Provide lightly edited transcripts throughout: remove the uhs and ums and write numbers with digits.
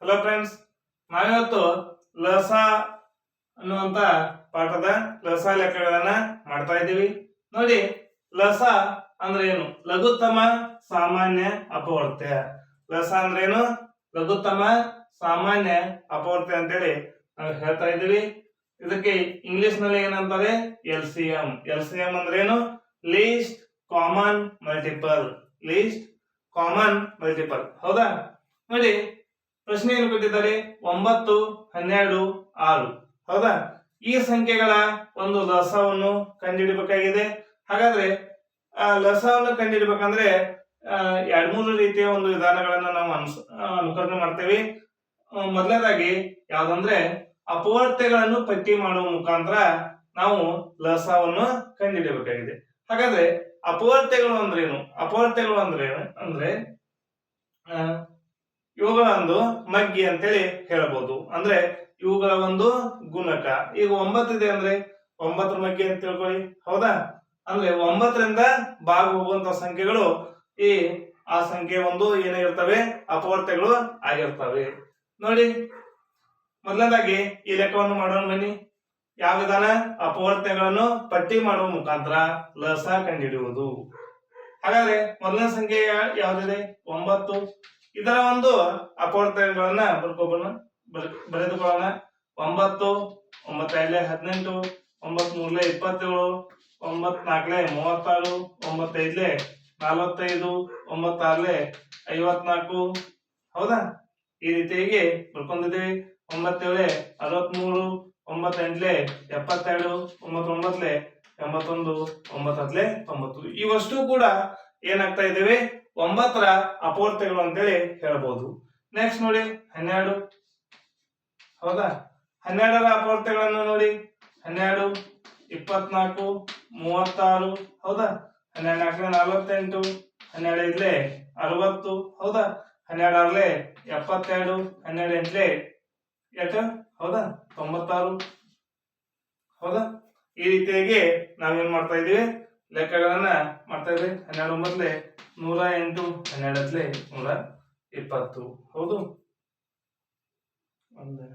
Hello friends, ನಾವಿವತ್ತು ಲಸ ಅನ್ನುವಂತ ಪಾಠದ ಲಸ ಲೆಕ್ಕಗಳನ್ನ ಮಾಡ್ತಾ ಇದ್ದೀವಿ. ನೋಡಿ, ಲಸ ಅಂದ್ರೆ ಏನು? ಲಘುತ್ತಮ ಸಾಮಾನ್ಯ ಅಪವರ್ತ್ಯ. ಲಸ ಅಂದ್ರೆ ಏನು? ಲಘುತ್ತಮ ಸಾಮಾನ್ಯ ಅಪವರ್ತ್ಯ ಅಂತೇಳಿ ನಾವು ಹೇಳ್ತಾ ಇದ್ದೀವಿ. ಇದಕ್ಕೆ ಇಂಗ್ಲಿಷ್ ನಲ್ಲಿ ಏನಂತಾರೆ? LCM. LCM ಅಂದ್ರೆ ಏನು? List common multiple. List common multiple. ಹೌದಾ? ನೋಡಿ, ಪ್ರಶ್ನೆ ಏನು ಕೊಟ್ಟಿದ್ದಾರೆ? 9, 12, 6. ಹೌದಾ? ಈ ಸಂಖ್ಯೆಗಳ ಒಂದು ಲಸವನ್ನು ಕಂಡುಹಿಡಬೇಕಾಗಿದೆ. ಹಾಗಾದ್ರೆ ಲಸವನ್ನು ಕಂಡುಹಿಡಬೇಕಂದ್ರೆ ಎರಡ್ ಮೂರು ರೀತಿಯ ಒಂದು ವಿಧಾನಗಳನ್ನ ನಾವು ಅನುಕರಣೆ ಮಾಡ್ತೇವೆ. ಮೊದಲನೇದಾಗಿ ಯಾವ್ದಂದ್ರೆ ಅಪವರ್ತ್ಯಗಳನ್ನು ಪಟ್ಟಿ ಮಾಡುವ ಮುಖಾಂತರ ನಾವು ಲಸವನ್ನು ಕಂಡುಹಿಡಬೇಕಾಗಿದೆ. ಹಾಗಾದ್ರೆ ಅಪವರ್ತ್ಯಗಳು ಅಂದ್ರೇನು? ಅಪವರ್ತ್ಯಗಳು ಅಂದ್ರೆ ಇವುಗಳ ಒಂದು ಮಗ್ಗಿ ಅಂತೇಳಿ ಹೇಳ್ಬೋದು. ಅಂದ್ರೆ ಇವುಗಳ ಒಂದು ಗುಣಕ. ಈಗ 9 ಇದೆ ಅಂದ್ರೆ 9 ಮಗ್ಗಿ ಅಂತ ತಿಳ್ಕೊಳ್ಳಿ. ಹೌದಾ? ಅಂದ್ರೆ 9ರಿಂದ ಭಾಗ ಹೋಗುವಂತ ಸಂಖ್ಯೆಗಳು ಆ ಸಂಖ್ಯೆ ಒಂದು ಏನಾಗಿರ್ತವೆ? ಅಪವರ್ತ್ಯಗಳು ಆಗಿರ್ತವೆ. ನೋಡಿ, ಮೊದಲನೇದಾಗಿ ಈ ಲೆಕ್ಕವನ್ನು ಮಾಡೋಣ ಬನ್ನಿ. ಯಾವ ವಿಧಾನ? ಅಪವರ್ತ್ಯಗಳನ್ನು ಪಟ್ಟಿ ಮಾಡುವ ಮುಖಾಂತರ ಲಸ ಕಂಡುಹಿಡಿಯುವುದು. ಹಾಗಾದ್ರೆ ಮೊದಲನೇ ಸಂಖ್ಯೆ ಯಾವ್ದಿದೆ? 9. ಇದರ ಒಂದು ಅಪವರ್ತ್ಯಗಳನ್ನ ಬರೆದುಕೊಳ್ಳೋಣ. 9, 9 2 18, 9 3 27, 9 4 36, 9 5 45, 9 6 54. ಹೌದಾ? ಈ ರೀತಿಯಾಗಿ ಬರ್ಕೊಂಡಿದ್ದೀವಿ. 9 7 63, 9 8 72, 9 9 81, 9 10 90. ಇವಷ್ಟು ಕೂಡ ಏನಾಗ್ತಾ ಇದ್ದೇವೆ? 9ರ ಅಪವರ್ತ್ಯಗಳು ಅಂತೇಳಿ ಹೇಳ್ಬೋದು. ನೆಕ್ಸ್ಟ್ ನೋಡಿ 12. ಹೌದಾ? 12ರ ಅಪವರ್ತ್ಯಗಳನ್ನು ನೋಡಿ. 12 24, 36. ಹೌದಾ? 12 4 48, 12 5 60. ಹೌದಾ? 12 6 72, 12 8 ಹೌದಾ? 96. ಹೌದಾ? ಈ ರೀತಿಯಾಗಿ ನಾವೇನ್ ಮಾಡ್ತಾ ಇದೀವಿ? ಲೆಕ್ಕಗಳನ್ನ ಮಾಡ್ತಾ ಇದ್ವಿ. 12 9 108, 12 120. ಹೌದು? 12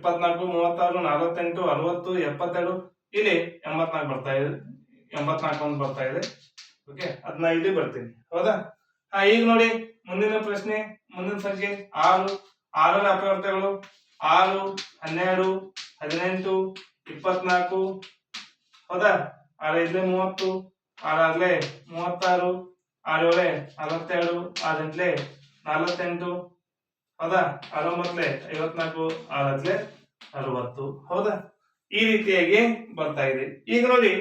24 36 48 60. ಇಲ್ಲಿ 84 ಬರ್ತಾ ಇದೆ. 84 ಒಂದು ಬರ್ತಾ ಇದೆ. ಓಕೆ, ಅದನ್ನ ಇಲ್ಲಿ ಬರ್ತೀನಿ. ಹೌದಾ? ಈಗ ನೋಡಿ ಮುಂದಿನ ಪ್ರಶ್ನೆ. ಮುಂದಿನ ಸಂಖ್ಯೆ 6. 6ರ ಅಪವರ್ತ್ಯಗಳು 6 12 18 24. ಹೌದಾ? 6 5 30, 6 6 36, 6 7 42, 6 8 48. ಹೌದಾ? 6 9 54, 6 60. ಹೌದಾ? ಈ ರೀತಿಯಾಗಿ ಬರ್ತಾ ಇದೆ. ಈಗ ನೋಡಿ,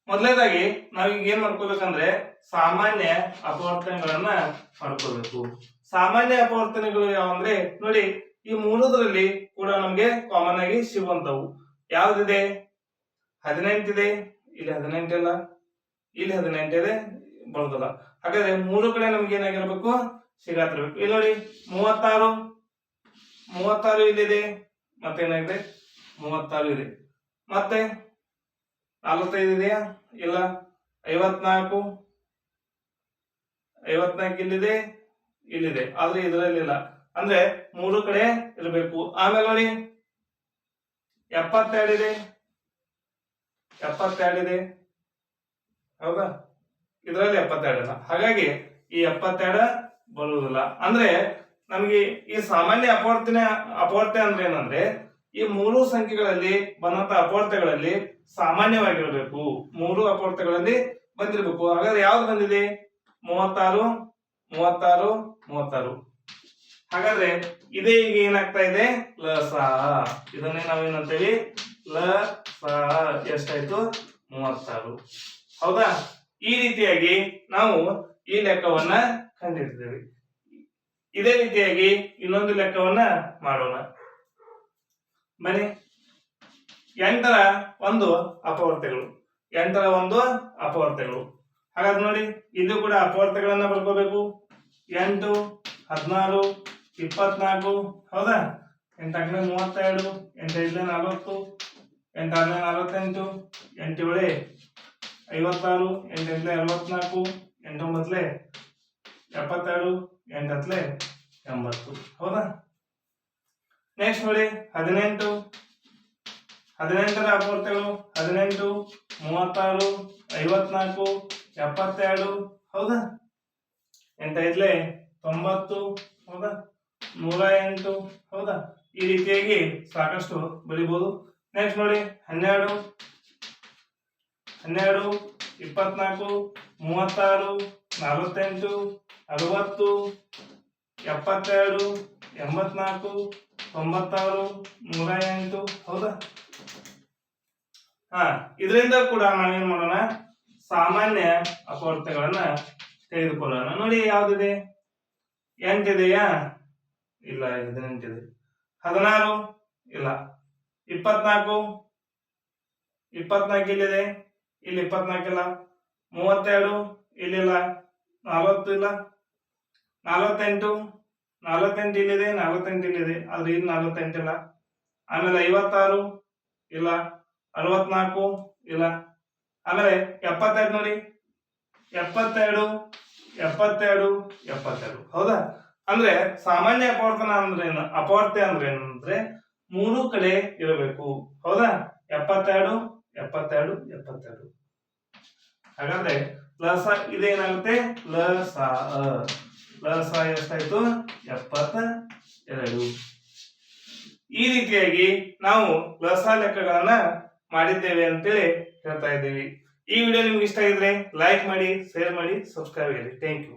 ಮೊದಲನೇದಾಗಿ ನಾವೀಗ ಏನ್ ಮಾಡ್ಕೋಬೇಕಂದ್ರೆ ಸಾಮಾನ್ಯ ಅಪವರ್ತನಗಳನ್ನ ಮಾಡ್ಕೋಬೇಕು. ಸಾಮಾನ್ಯ ಅಪವರ್ತನಗಳು ಯಾವಂದ್ರೆ ನೋಡಿ, ಈ ಮೂರರಲ್ಲಿ ಕೂಡ ನಮ್ಗೆ ಕಾಮನ್ ಆಗಿ ಸಿಗುವಂತವು ಯಾವ್ದಿದೆ? 18 ಇದೆ. ಇಲ್ಲಿ 18 ಇಲ್ಲ, ಇಲ್ಲಿ 18 ಇದೆ, ಬರೋದಲ್ಲ. ಹಾಗಾದ್ರೆ ಮೂರು ಕಡೆ ನಮ್ಗೆ ಏನಾಗಿರ್ಬೇಕು? ಸಿಗಾತಿರ್ಬೇಕು. ಇಲ್ಲಿ ನೋಡಿ 36 36 ಇಲ್ಲಿದೆ, ಮತ್ತೇನಾಗಿದೆ? 36 ಇದೆ. ಮತ್ತೆ 45 ಇದೆಯಾ? ಇಲ್ಲ. 54 ಇಲ್ಲಿದೆ, ಇಲ್ಲಿದೆ, ಆದ್ರೆ ಇದರಲ್ಲಿ ಇಲ್ಲ. ಅಂದ್ರೆ ಮೂರು ಕಡೆ ಇರಬೇಕು. ಆಮೇಲೆ ನೋಡಿ 72 ಇದೆ, 72 ಇದೆ. ಹೌದಾ? ಇದರಲ್ಲಿ 72 ಇಲ್ಲ. ಹಾಗಾಗಿ ಈ 72 ಬರುವುದಿಲ್ಲ. ಅಂದ್ರೆ ನಮಗೆ ಈ ಸಾಮಾನ್ಯ ಅಪವರ್ತ್ಯ ಅಂದ್ರೆ ಏನಂದ್ರೆ ಈ ಮೂರು ಸಂಖ್ಯೆಗಳಲ್ಲಿ ಬಂದಂತ ಅಪವರ್ತ್ಯಗಳಲ್ಲಿ ಸಾಮಾನ್ಯವಾಗಿರಬೇಕು. ಮೂರು ಅಪವರ್ತ್ಯಗಳಲ್ಲಿ ಬಂದಿರಬೇಕು. ಹಾಗಾದ್ರೆ ಯಾವ್ದು ಬಂದಿದೆ? 36 36 36. ಹಾಗಾದ್ರೆ ಇದೇ ಈಗ ಏನಾಗ್ತಾ ಇದೆ? ಲಸ. ಇದನ್ನೇ ನಾವೇನಂತೇವಿ? ಲಸ. ಎಷ್ಟಾಯ್ತು? 36. ಹೌದಾ? ಈ ರೀತಿಯಾಗಿ ನಾವು ಈ ಲೆಕ್ಕವನ್ನ ಕಂಡಿಡ್ತೇವೆ. ಇದೇ ರೀತಿಯಾಗಿ ಇನ್ನೊಂದು ಲೆಕ್ಕವನ್ನ ಮಾಡೋಣ ಬನ್ನಿ. 8ರ ಒಂದು ಅಪವರ್ತ್ಯಗಳು. 8ರ ಒಂದು ಅಪವರ್ತ್ಯಗಳು. ಹಾಗಾದ್ರೆ ನೋಡಿ, ಇದು ಕೂಡ ಅಪವರ್ತ್ಯಗಳನ್ನ ಬರ್ಕೋಬೇಕು. 8 16 24. ಹೌದಾ? 8 8 32, 8 5 40, 8 6 48, 8 7 56, 8 64, 8 9 72, 8 80. ಹೌದಾ? ನೆಕ್ಸ್ಟ್ ನೋಡಿ 18, 18ರ ಅಪವರ್ತಗಳು 18, 36, 54, 72. ಹೌದಾ? 8 5 90. ಹೌದಾ? 108. ಹೌದಾ? ಈ ರೀತಿಯಾಗಿ ಸಾಕಷ್ಟು ಬರೀಬಹುದು. ನೆಕ್ಸ್ಟ್ ನೋಡಿ 12, 12, 24, 36, 48, 60, 72, 84, 96, 108. ಹೌದಾ? ಇದರಿಂದ ಕೂಡ ನಾವೇನ್ ಮಾಡೋಣ, ಸಾಮಾನ್ಯ ಅಪವರ್ತಗಳನ್ನ ತೆಗೆದುಕೊಳ್ಳೋಣ. ನೋಡಿ ಯಾವ್ದಿದೆ? 8 ಇದೆಯಾ? ಇಲ್ಲ, 18 ಇದೆ. 16 ಇಲ್ಲ. 24, 24 ಇಲ್ಲಿದೆ, ಇಲ್ಲಿ 24 ಇಲ್ಲ. 32 ಇಲ್ಲಿಲ್ಲ. 40 ಇಲ್ಲ. 48, 48 ಇಲ್ಲಿದೆ, 48 ಇಲ್ಲಿದೆ, ಆದ್ರೆ ಇಲ್ಲಿ 48 ಇಲ್ಲ. ಆಮೇಲೆ 56 ಇಲ್ಲ. 64 ಇಲ್ಲ. ಆಮೇಲೆ 72 ನೋಡಿ, 72, 72, 72. ಹೌದಾ? ಅಂದ್ರೆ ಸಾಮಾನ್ಯ ಅಪವರ್ತನ ಅಂದ್ರೆ ಅಪವರ್ತೆ ಅಂದ್ರೆ ಏನಂದ್ರೆ 3 ಕಡೆ ಇರಬೇಕು. ಹೌದಾ? 72, 72, 72. ಹಾಗಾದ್ರೆ ಲಸ ಇದೇನಾಗುತ್ತೆ? ಲಸ ಎಷ್ಟಾಯ್ತು? 72. ಈ ರೀತಿಯಾಗಿ ನಾವು ಲಸ ಲೆಕ್ಕಗಳನ್ನ ಮಾಡಿದ್ದೇವೆ ಅಂತೇಳಿ ಹೇಳ್ತಾ ಇದ್ದೀವಿ. ಈ ವಿಡಿಯೋ ನಿಮ್ಗೆ ಇಷ್ಟ ಆಗಿದ್ರೆ ಲೈಕ್ ಮಾಡಿ, ಶೇರ್ ಮಾಡಿ, ಸಬ್ಸ್ಕ್ರೈಬ್ ಮಾಡಿ. Thank you.